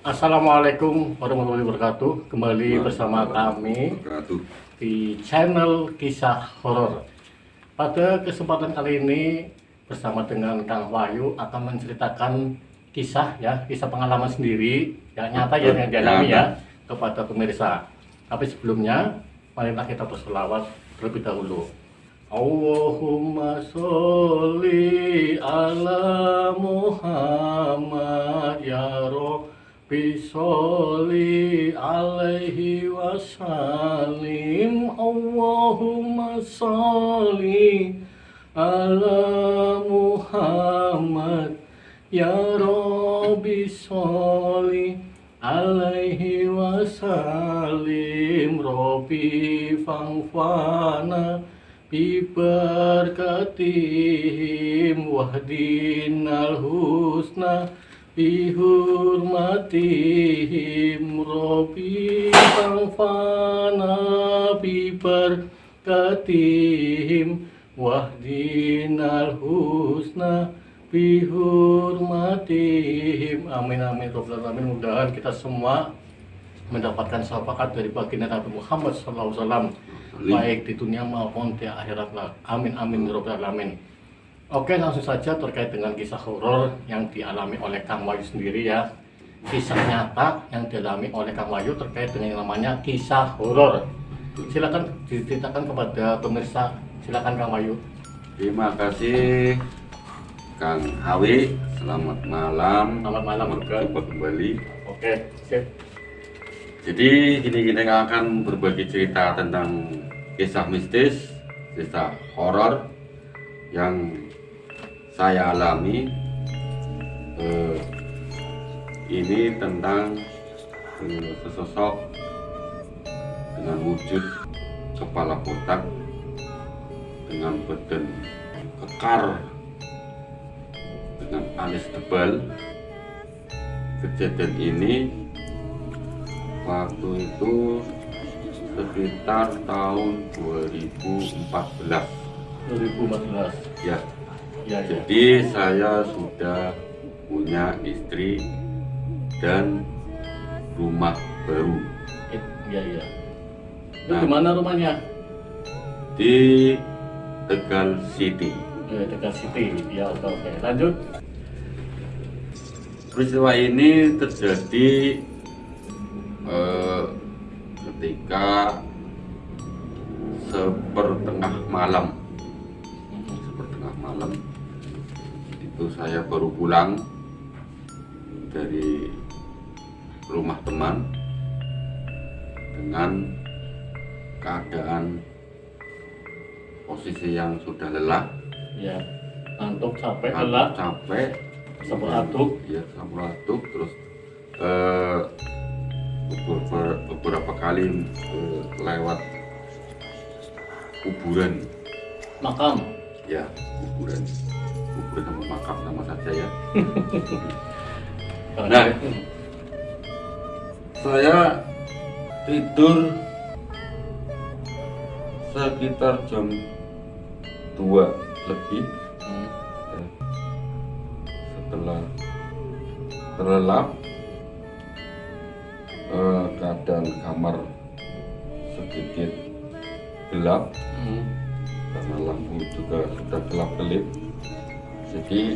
Assalamualaikum warahmatullahi wabarakatuh. Kembali bersama kami di channel Kisah Horor. Pada kesempatan kali ini bersama dengan Kang Wahyu akan menceritakan kisah pengalaman sendiri yang nyata yang dialami kepada pemirsa. Tapi sebelumnya, marilah kita berselawat terlebih dahulu. Allahumma sholli ala Muhammad ya Rabbi sholli alaihi wasallim. Allahumma sholli ala Muhammad ya Rabbi sholli alaihi wasallim. Rabbi fangfana biberkatihim wahdinal husna bihurmatihim. Rabbi fangfana biberkatihim wahdinal husna bihurmatihim. Amin amin robbal alamin. Mudah-mudahan kita semua mendapatkan syafaat dari baginda Nabi Muhammad SAW, baik di dunia maupun di akhirat. Amin amin robbal alamin. Oke, langsung saja terkait dengan kisah horor yang dialami oleh Kang Wahyu sendiri ya. Kisah nyata yang dialami oleh Kang Wahyu terkait dengan yang namanya kisah horor. Silakan diceritakan kepada pemirsa. Silakan Kang Wahyu. Terima kasih Kang Hawi. Selamat malam. Selamat malam juga. Jumpa kembali. Oke, sip. Jadi kita akan berbagi cerita tentang kisah mistis, kisah horor yang saya alami. Ini tentang sesosok dengan wujud kepala botak dengan badan kekar dengan alis tebal. Kejadian ini waktu itu sekitar tahun 2014 ya. Jadi saya sudah punya istri dan rumah baru. Iya. Itu di mana rumahnya? Di Tegal City. Tegal City. Ya, oke. Lanjut. Peristiwa ini terjadi ketika sepertengah malam itu saya baru pulang dari rumah teman dengan keadaan posisi yang sudah lelah Ya, ngantuk, capek, sampur aduk terus beberapa kali lewat kuburan makam. Ya, kuburan sama makam sama saja ya. Nah, saya tidur sekitar jam 2 lebih. Setelah terlelap, keadaan kamar sedikit gelap karena lampu juga sudah gelap-gelip. Jadi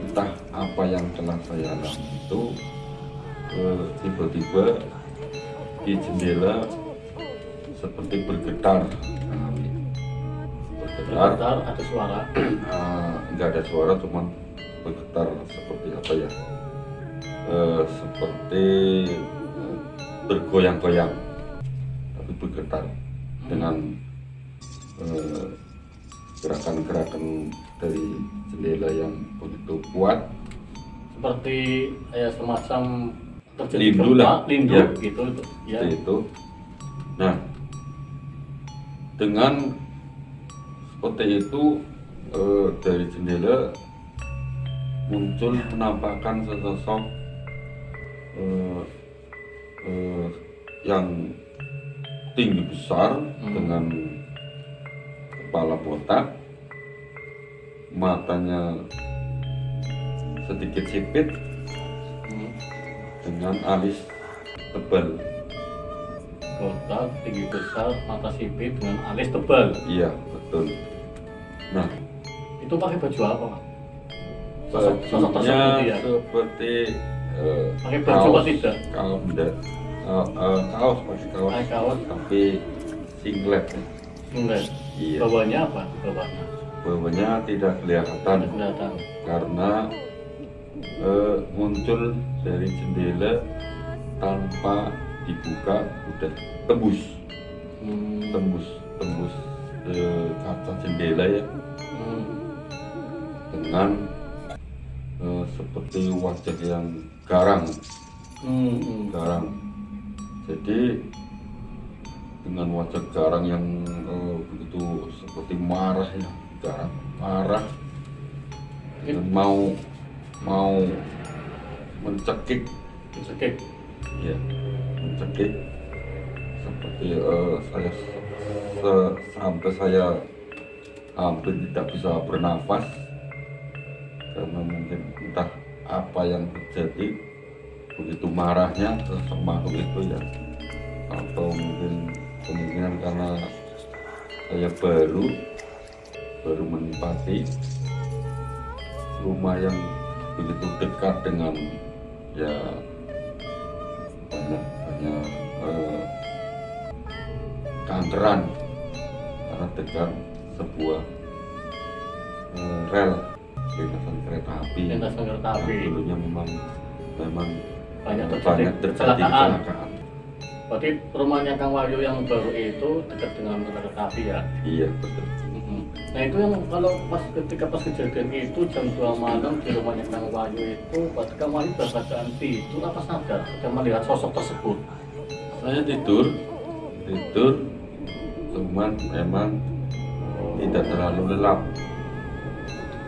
entah apa yang telah saya alami itu, tiba-tiba di jendela seperti bergetar. Ada suara? Enggak ada suara, cuman bergetar seperti apa ya? Seperti bergoyang-goyang, tapi bergetar dengan gerakan-gerakan dari jendela yang begitu kuat, seperti semacam terjadi lindu gempa, lah, lindu ya, gitu ya. itu. Nah, dengan seperti itu dari jendela muncul penampakan sesosok yang tinggi besar dengan kepala botak, matanya sedikit sipit, dengan alis tebal. Botak, tinggi besar, mata sipit dengan alis tebal. Iya, betul. Nah, Itu pakai baju apa, Pak? Sosok tersebut bajunya ya? seperti Pakai baju apa tidak? kaos enggak. Kaos, pakai kaos. Pakai kaos. Tapi singlet. Enggak. Iya. Bawahnya apa? Bawahnya. Bawahnya tidak kelihatan Tidak kelihatan. karena muncul dari jendela tanpa dibuka, udah tembus kaca jendela ya, dengan seperti wajah yang garang. Jadi dengan wajah garang yang begitu seperti marah ya, garang marah, dan mau mencekik ya, mencekik seperti sampai saya hampir tidak bisa bernafas karena mungkin entah apa yang terjadi, begitu marahnya sosok makhluk itu ya, atau mungkin kemungkinan karena saya baru menempati rumah yang begitu dekat dengan ya banyak kankeran, karena dekat sebuah rel lintasan kereta api. Dulunya memang Banyak terjadi kecelakaan. kecelakaan. Berarti rumahnya Kang Wahyu yang baru itu dekat dengan kereta api ya? Iya, betul. Nah itu yang kalau ketika kejadian itu jam 2 malam di rumahnya Kang Wahyu itu, berarti Kang Wahyu berkeadaan tidur apa sadar ketika melihat sosok tersebut? Saya tidur, cuman memang tidak terlalu lelap.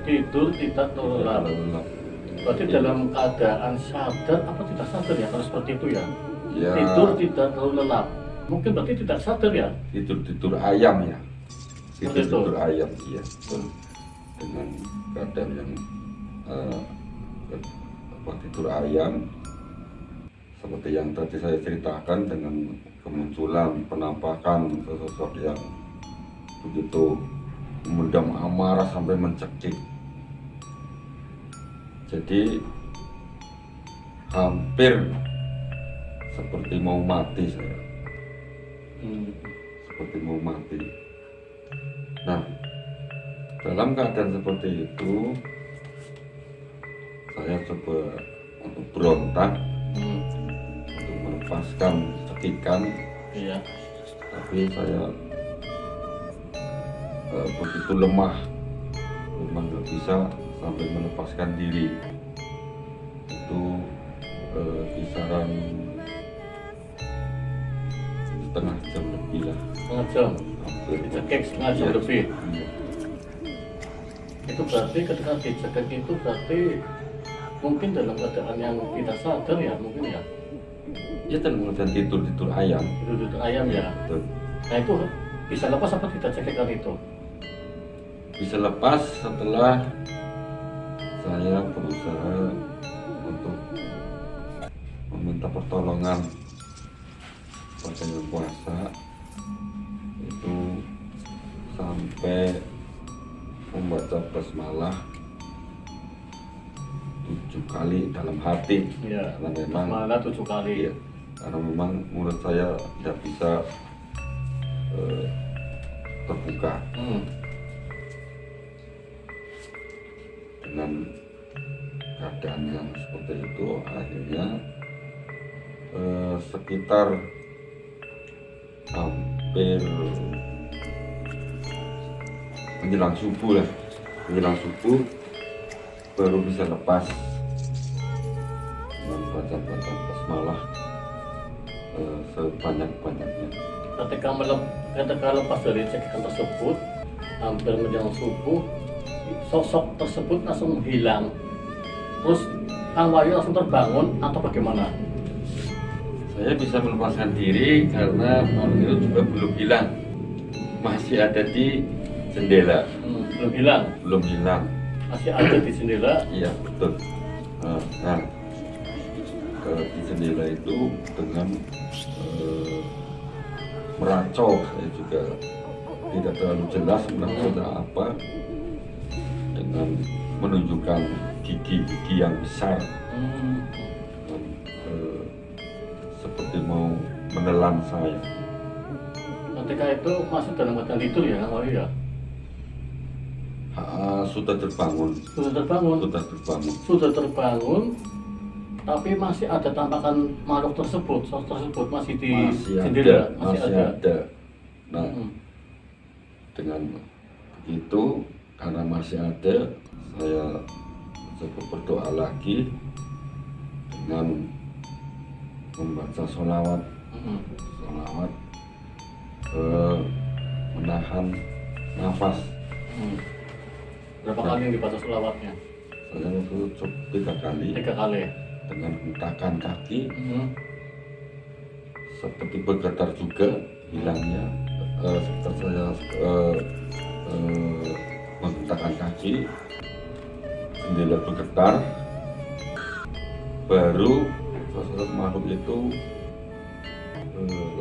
Tidur tidak terlelap. Berarti dalam keadaan sadar apa tidak sadar ya kalau seperti itu ya? Ya, Tidur tidak terlalu lelap. Mungkin berarti tidak sadar ya? tidur ayam ya. Seperti itu? Tidur ayam, iya. Dengan keadaan yang tidur ayam, seperti yang tadi saya ceritakan, dengan kemunculan penampakan sosok yang begitu memendam amarah sampai mencekik. Jadi hampir seperti mau mati saya. Seperti mau mati. Nah, dalam keadaan seperti itu saya coba untuk berontak, untuk melepaskan cekikan. Iya. Tapi saya begitu lemah, memang nggak bisa sampai melepaskan diri. Itu kisaran setengah jam lebih lah. Setengah jam. Hampir. Dicekik setengah jam Iya. lebih. Iya. Itu berarti ketika dicekik itu berarti mungkin dalam keadaan yang tidak sadar ya mungkin ya. Ya, dan kemudian tidur ayam. Tidur ayam ya. Betul. Nah itu bisa lepas apa tidak cekikan itu? Bisa lepas setelah saya berusaha untuk meminta pertolongan pada yang kuasa, itu sampai membaca basmalah 7 kali dalam hati. Iya. Karena memang Malah 7 kali. iya, karena memang mulut saya tidak bisa terbuka. Dengan keadaan yang seperti itu, akhirnya sekitar hampir menjelang subuh baru bisa lepas dengan baca basmalah sebanyak-banyaknya. Ketika lepas dari cekikan tersebut, hampir menjelang subuh, sosok tersebut langsung hilang. Terus Kang Wahyu langsung terbangun atau bagaimana? Saya bisa melepaskan diri karena makhluk itu juga belum hilang, masih ada di jendela. Belum hilang. Masih ada di jendela. Iya, betul. Nah, di jendela itu dengan meracau. Saya juga tidak terlalu jelas meracaunya apa, dengan menunjukkan gigi-gigi yang besar, dan, seperti mau menelan saya. Ketika itu masih dalam keadaan tidur ya Kang Wahyu ya? Sudah terbangun, Sudah terbangun? Sudah terbangun, tapi masih ada tampakan makhluk tersebut, sosok tersebut masih di jendela? Masih ada. Nah, dengan begitu, karena masih ada, saya coba berdoa lagi dengan membaca sholawat, menahan nafas. Berapa kali yang dibaca sholawatnya? Saya cukup 3 kali. 3 kali. Dengan hentakan kaki, seperti bergetar juga hilangnya. Setelah saya menghentakkan kaki, jendela bergetar, baru sosok makhluk itu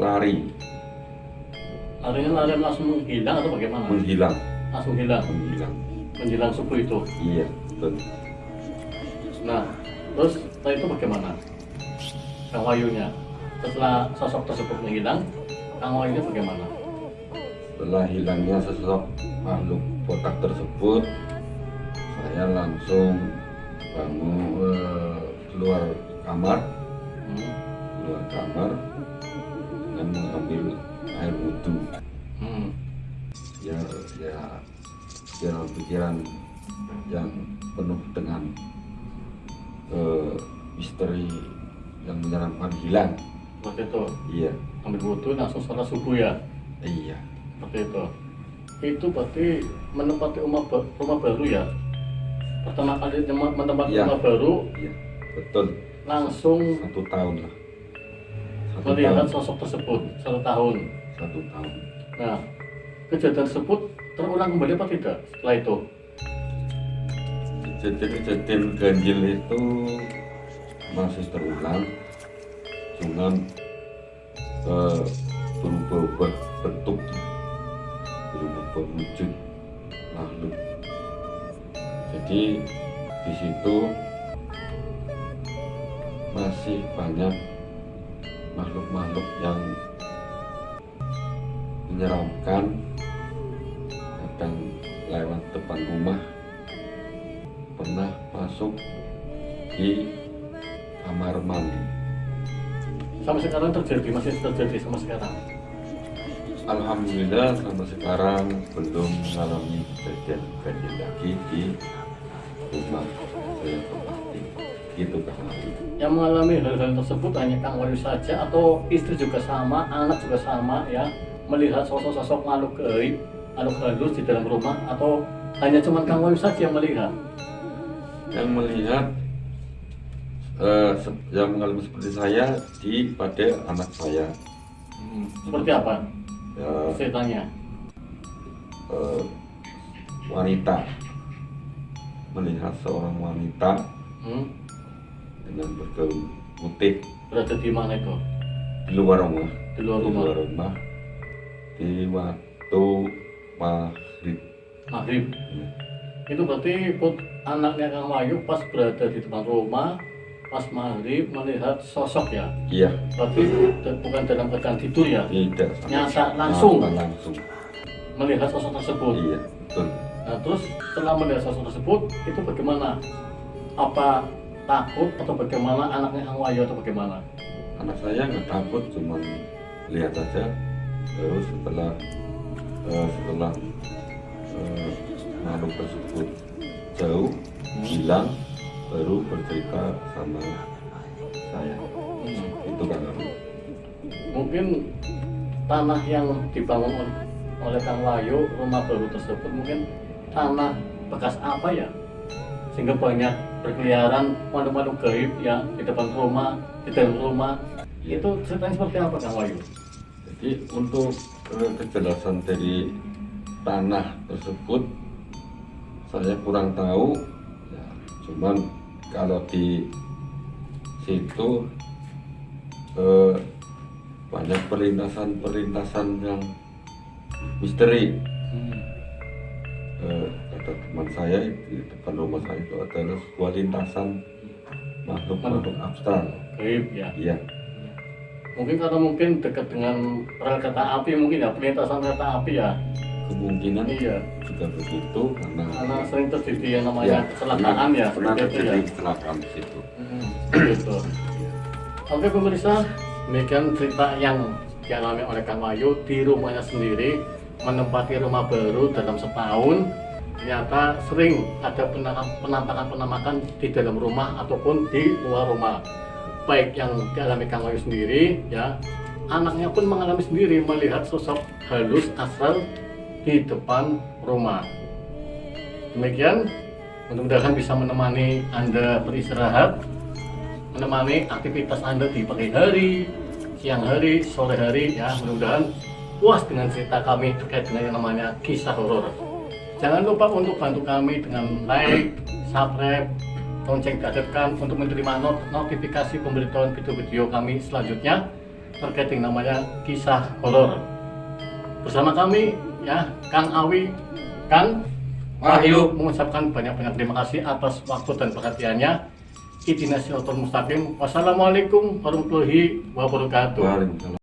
lari. Larinya langsung hilang atau bagaimana? Menghilang. Langsung hilang? Menjelang subuh itu? Iya, betul. Nah, terus setelah itu bagaimana Kang Wahyunya? Setelah sosok tersebut menghilang, Kang Wahyunya bagaimana? Setelah hilangnya sosok makhluk botak tersebut, saya langsung bangun, keluar kamar dan mengambil air wudhu. Ya, pikiran yang penuh dengan misteri yang menyeramkan hilang. Seperti itu? Iya. Ambil wudhu langsung sholat subuh ya? Iya. Seperti itu? Itu berarti menempati rumah baru ya? Pertama kali menempati rumah baru? Iya, betul. Langsung 1 tahun lah. melihat sosok tersebut 1 tahun? 1 tahun. Nah, kejadian tersebut terulang kembali apa tidak setelah itu? Kejadian ganjil itu masih terulang, cuman berubah bentuk, berubah wujud makhluk. Jadi di situ masih banyak makhluk-makhluk yang menyeramkan, kadang lewat depan rumah, pernah masuk di kamar mandi. Sampai sekarang masih terjadi sampai sekarang? Alhamdulillah sampai sekarang belum mengalami kejadian lagi di rumah saya tempati. Gitu Kang Wahyu. Yang mengalami hal-hal tersebut hanya Kang Wahyu saja atau istri juga sama, anak juga sama ya, melihat sosok-sosok makhluk gaib, makhluk halus di dalam rumah, atau hanya cuma Kang Wahyu saja yang melihat? Yang melihat yang mengalami seperti saya pada anak saya. Seperti apa ceritanya? Wanita, melihat seorang wanita dengan bergaun putih. Berada di mana itu? Di luar rumah. Di luar rumah. Di waktu maghrib. Itu berarti anaknya Kang Wahyu pas berada di depan rumah pas maghrib melihat sosok ya? Iya. Berarti bukan dalam keadaan tidur ya? Tidak. Nyata langsung melihat sosok tersebut? Iya, betul. Nah terus setelah melihat sosok tersebut itu bagaimana? Apa takut atau bagaimana anaknya Kang Wahyu atau bagaimana? Anak saya nggak takut, cuma lihat saja. Terus setelah makhluk tersebut jauh hilang, baru bercerita sama saya. Itu kan mungkin tanah yang dibangun oleh Kang Wahyu, rumah baru tersebut mungkin tanah bekas apa ya, sehingga banyak berkeliaran makhluk-makhluk gaib ya di depan rumah, di dalam rumah. Itu ceritanya seperti apa Kang Wahyu? Jadi untuk kejelasan dari tanah tersebut saya kurang tahu ya, cuman kalau di situ banyak perlintasan yang misteri. Kata teman saya di depan rumah saya itu adalah sebuah lintasan makhluk abstrak. Gaib ya. Iya. Mungkin karena dekat dengan rel kereta api mungkin ya, perlintasan kereta api ya. Kemungkinan Iya. juga begitu Karena sering terjadi yang namanya kecelakaan ya. Pernah seperti itu ya. terjadi kecelakaan di situ. Gitu. Oke pemirsa, demikian cerita yang dialami oleh Kang Wahyu di rumahnya sendiri, menempati rumah baru dalam setahun. Ternyata sering ada penampakan di dalam rumah ataupun di luar rumah, baik yang dialami Kang Wahyu sendiri ya, anaknya pun mengalami sendiri melihat sosok halus astral di depan rumah. Demikian, mudah-mudahan bisa menemani Anda beristirahat, menemani aktivitas Anda di pagi hari, siang hari, sore hari ya. Mudah-mudahan puas dengan cerita kami terkait dengan yang namanya kisah horor. Jangan lupa untuk bantu kami dengan like, subscribe, lonceng diaktifkan untuk menerima notifikasi pemberitahuan video-video kami selanjutnya terkait dengan namanya kisah horor. Bersama kami ya, Kang Awi, Kang Wahyu mengucapkan banyak-banyak terima kasih atas waktu dan perhatiannya. Ihdinas siratal mustaqim. Wassalamualaikum warahmatullahi wabarakatuh. Waalaikumsalam.